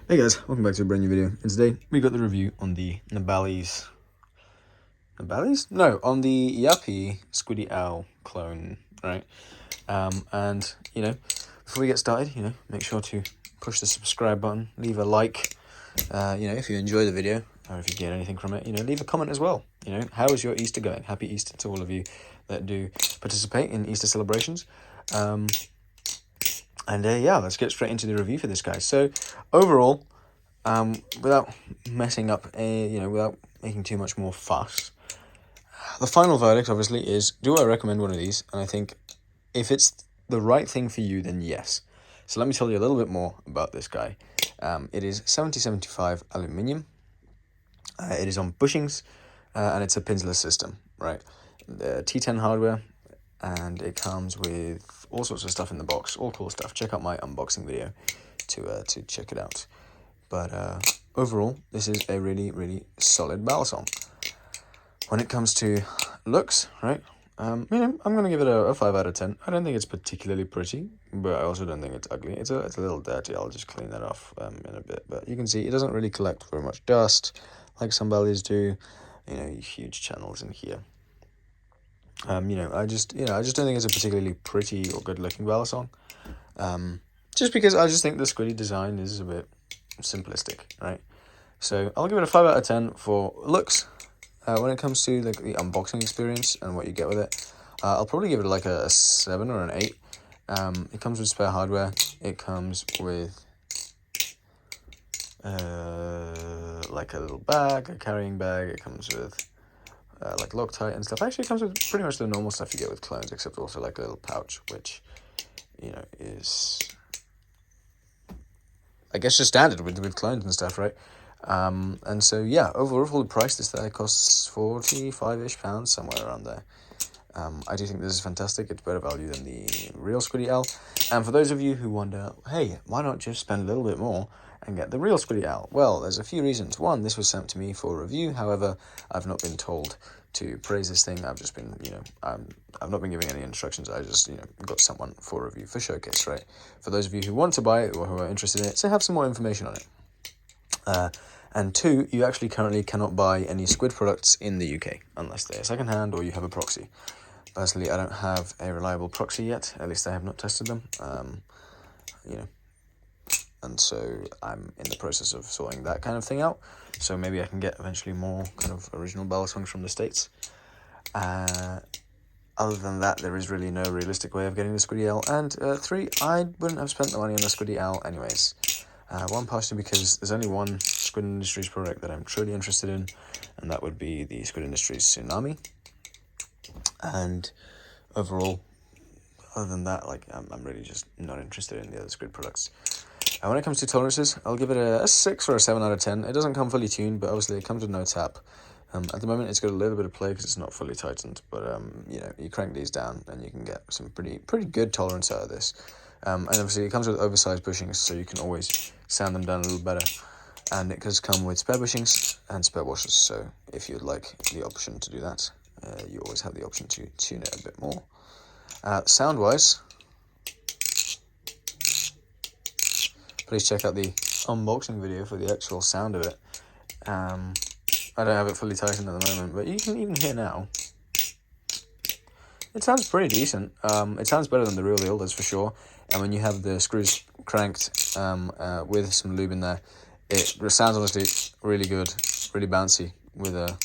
Hey guys, welcome back to a brand new video. And today we got the review on the Nabali's. Nabali's? No, on the Yuppie Squiddy Owl clone, right? And before we get started, make sure to push the subscribe button, leave a like. If you enjoy the video or if you get anything from it, leave a comment as well. How is your Easter going? Happy Easter to all of you that do participate in Easter celebrations. Yeah, let's get straight into the review for this guy. So, overall, without messing up, without making too much more fuss, the final verdict, obviously, is do I recommend one of these? And I think if it's the right thing for you, then yes. So let me tell you a little bit more about this guy. It is 7075 aluminium. It is on bushings, and it's a pinsless system, right? The T10 hardware, and it comes with all sorts of stuff in the box, all cool stuff. Check out my unboxing video to check it out. But overall, this is a really, really solid balisong. When it comes to looks, right, I'm going to give it a 5 out of 10. I don't think it's particularly pretty, but I also don't think it's ugly. It's a little dirty. I'll just clean that off in a bit. But you can see it doesn't really collect very much dust like some balis do. Huge channels in here. I just don't think it's a particularly pretty or good-looking balisong. Just because I just think the Squiddy design is a bit simplistic, right? So I'll give it a 5 out of 10 for looks. When it comes to the unboxing experience and what you get with it, I'll probably give it like a 7 or an 8. It comes with spare hardware. It comes with like a little bag, a carrying bag. It comes with like Loctite and stuff. Actually, it comes with pretty much the normal stuff you get with clones, except also like a little pouch, which is, I guess, just standard with clones and stuff, right? And so yeah, overall for the price, this guy costs £45-ish, somewhere around there. I do think this is fantastic. It's better value than the real Squiddy Owl. And for those of you who wonder, hey, why not just spend a little bit more and get the real Squiddy Owl? Well, there's a few reasons. One, this was sent to me for review. However, I've not been told to praise this thing. I've just been, I've not been giving any instructions. I just, got someone for review for showcase, right? For those of you who want to buy it or who are interested in it, so have some more information on it. And two, you actually currently cannot buy any squid products in the UK unless they're secondhand or you have a proxy. Personally, I don't have a reliable proxy yet. At least I have not tested them. And so I'm in the process of sorting that kind of thing out. So maybe I can get eventually more kind of original balisongs from the States. Other than that, there is really no realistic way of getting the Squiddy Owl. And three, I wouldn't have spent the money on the Squiddy Owl anyways. One, partially because there's only one Squid Industries product that I'm truly interested in, and that would be the Squid Industries Tsunami. And overall, other than that, I'm really just not interested in the other Squid products. And when it comes to tolerances, I'll give it a 6 or a 7 out of 10. It doesn't come fully tuned, but obviously it comes with no tap. At the moment, it's got a little bit of play because it's not fully tightened, but you crank these down and you can get some pretty good tolerance out of this. And obviously it comes with oversized bushings, so you can always sand them down a little better. And it does come with spare bushings and spare washers, so if you'd like the option to do that, you always have the option to tune it a bit more. Sound-wise, please check out the unboxing video for the actual sound of it. I don't have it fully tightened at the moment, but you can even hear now. It sounds pretty decent. It sounds better than the real deal, that's for sure. And when you have the screws cranked with some lube in there, it sounds honestly really good, really bouncy with the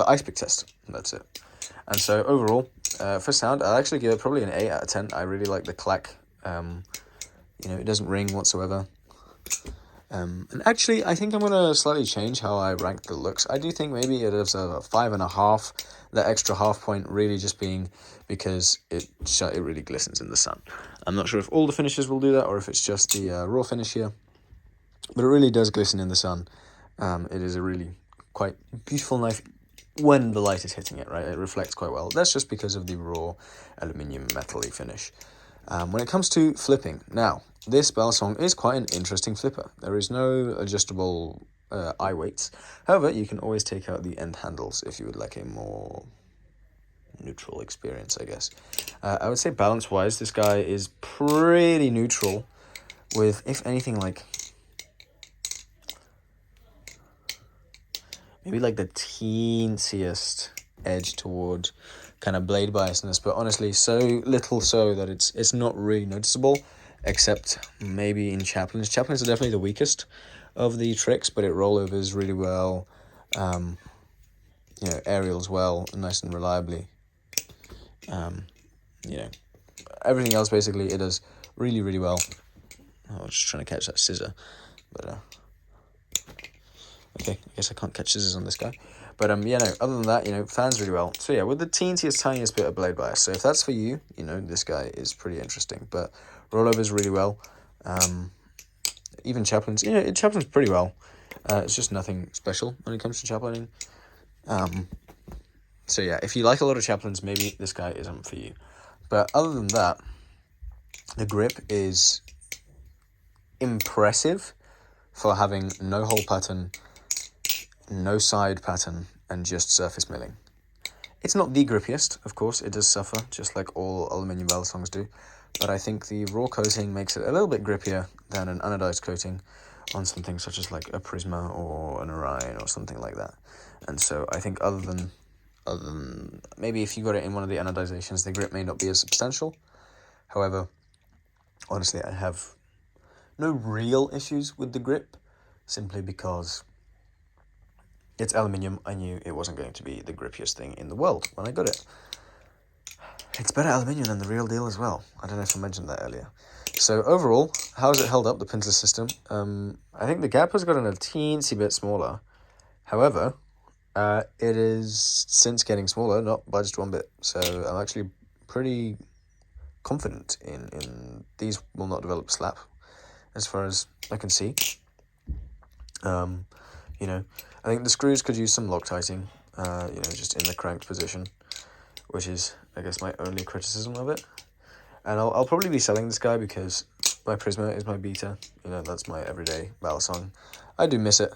ice pick test. That's it. And so overall, for sound, I'll actually give it probably an 8 out of 10. I really like the clack. It doesn't ring whatsoever. And actually, I think I'm going to slightly change how I rank the looks. I do think maybe it is a 5.5, that extra half point really just being because it really glistens in the sun. I'm not sure if all the finishes will do that or if it's just the raw finish here, but it really does glisten in the sun. It is a really quite beautiful knife when the light is hitting it, right? It reflects quite well. That's just because of the raw aluminium metal-y finish. When it comes to flipping, now, this balisong is quite an interesting flipper. There is no adjustable eye weights. However, you can always take out the end handles if you would like a more neutral experience, I guess. I would say balance-wise, this guy is pretty neutral, with, if anything, like, maybe like the teensiest edge toward kind of blade biasness, but honestly, so little so that it's not really noticeable, except maybe in chaplains. Chaplains are definitely the weakest of the tricks, but it rollovers really well, you know, aerials well, nice and reliably. You know, everything else basically it does really, really well. I was just trying to catch that scissor, but okay, I guess I can't catch scissors on this guy. But yeah, no, other than that, you know, fans really well. So yeah, with the tiniest bit of blade bias. So if that's for you, you know, this guy is pretty interesting. But rollovers really well. Even chaplains, you know, it chaplains pretty well. It's just nothing special when it comes to chaplaining. So yeah, if you like a lot of chaplains, maybe this guy isn't for you. But other than that, the grip is impressive for having no hole pattern, no side pattern, and just surface milling. It's not the grippiest, of course, it does suffer, just like all aluminium balisongs do, but I think the raw coating makes it a little bit grippier than an anodized coating on something such as like a Prisma or an Orion or something like that. And so I think other than maybe if you got it in one of the anodizations, the grip may not be as substantial. However, honestly, I have no real issues with the grip, simply because it's aluminium. I knew it wasn't going to be the grippiest thing in the world when I got it. It's better aluminium than the real deal as well. I don't know if I mentioned that earlier. So overall, how has it held up, the pinless system? I think the gap has gotten a teensy bit smaller. However, it is, since getting smaller, not budged one bit. So I'm actually pretty confident in these will not develop slap, as far as I can see. You know, I think the screws could use some Loctiting, you know, just in the cranked position, which is, I guess, my only criticism of it. And I'll probably be selling this guy because my Prisma is my beta. You know, that's my everyday balisong. I do miss it.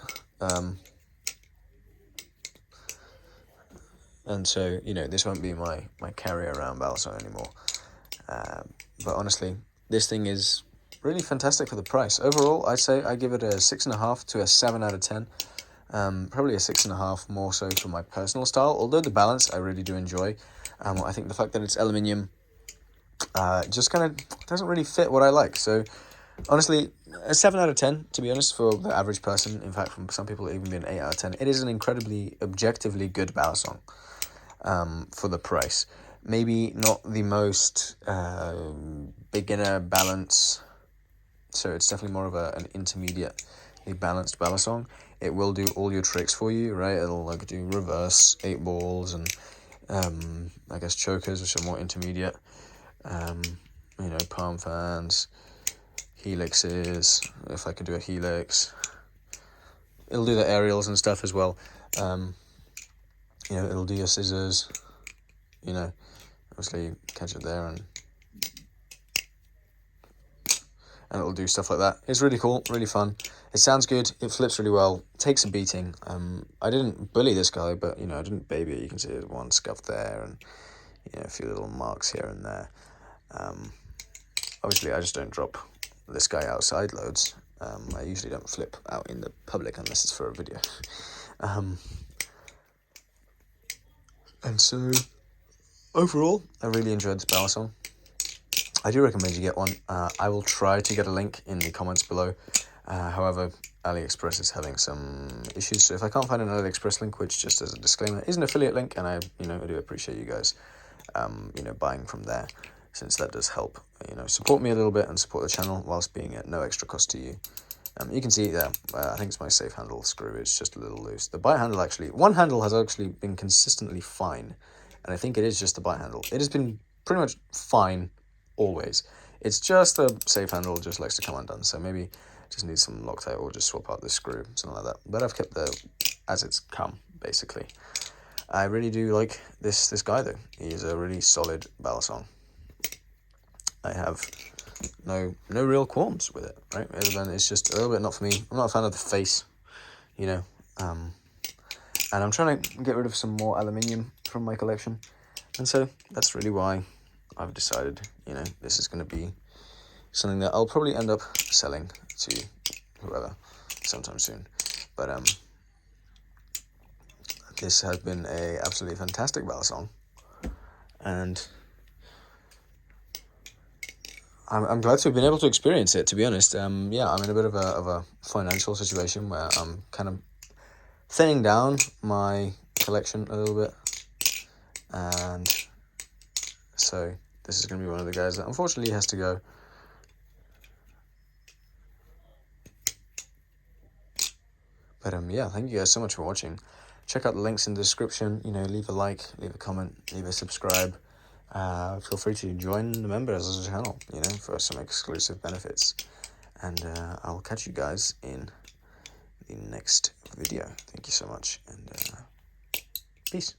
And so, you know, this won't be my carry-around balisong anymore. But honestly, this thing is really fantastic for the price. Overall, I'd say I give it a 6.5 to a 7 out of 10. Probably a 6.5 more so for my personal style, although the balance I really do enjoy. I think the fact that it's aluminium just kind of doesn't really fit what I like. So honestly, a 7 out of 10, to be honest, for the average person. In fact, from some people, it even be an 8 out of 10. It is an incredibly, objectively good balisong for the price. Maybe not the most beginner balance, so it's definitely more of an intermediately balanced balisong. It will do all your tricks for you, right? It'll like do reverse 8 balls and I guess chokers, which are more intermediate. You know, palm fans, helixes, if I could do a helix. It'll do the aerials and stuff as well. You know, it'll do your scissors. You know, obviously you catch it there and it'll do stuff like that. It's really cool, really fun. It sounds good, it flips really well, takes a beating. I didn't bully this guy, but, you know, I didn't baby it. You can see there's one scuff there and, you know, a few little marks here and there. Obviously, I just don't drop this guy outside loads. I usually don't flip out in the public unless it's for a video. And so, overall, I really enjoyed this balisong. I do recommend you get one. I will try to get a link in the comments below. However, AliExpress is having some issues, so if I can't find an AliExpress link, which, just as a disclaimer, is an affiliate link, and I do appreciate you guys, buying from there, since that does help, support me a little bit and support the channel whilst being at no extra cost to you. You can see there, I think it's my safe handle screw, it's just a little loose. The bite handle one handle has actually been consistently fine, and I think it is just the bite handle. It has been pretty much fine always. It's just the safe handle just likes to come undone, so maybe just need some Loctite or just swap out this screw, something like that. But I've kept the as it's come, basically. I really do like this guy though. He is a really solid balisong. I have no real qualms with it, right? Other than it's just a little bit not for me. I'm not a fan of the face, and I'm trying to get rid of some more aluminium from my collection. And so that's really why I've decided, you know, this is going to be something that I'll probably end up selling to whoever sometime soon. But this has been a absolutely fantastic balisong, and I'm glad to have been able to experience it, to be honest. Yeah, I'm in a bit of a financial situation where I'm kind of thinning down my collection a little bit, and so this is going to be one of the guys that unfortunately has to go. But yeah, thank you guys so much for watching. Check out the links in the description. You know, leave a like, leave a comment, leave a subscribe. Feel free to join the members of the channel, you know, for some exclusive benefits. And I'll catch you guys in the next video. Thank you so much, and peace.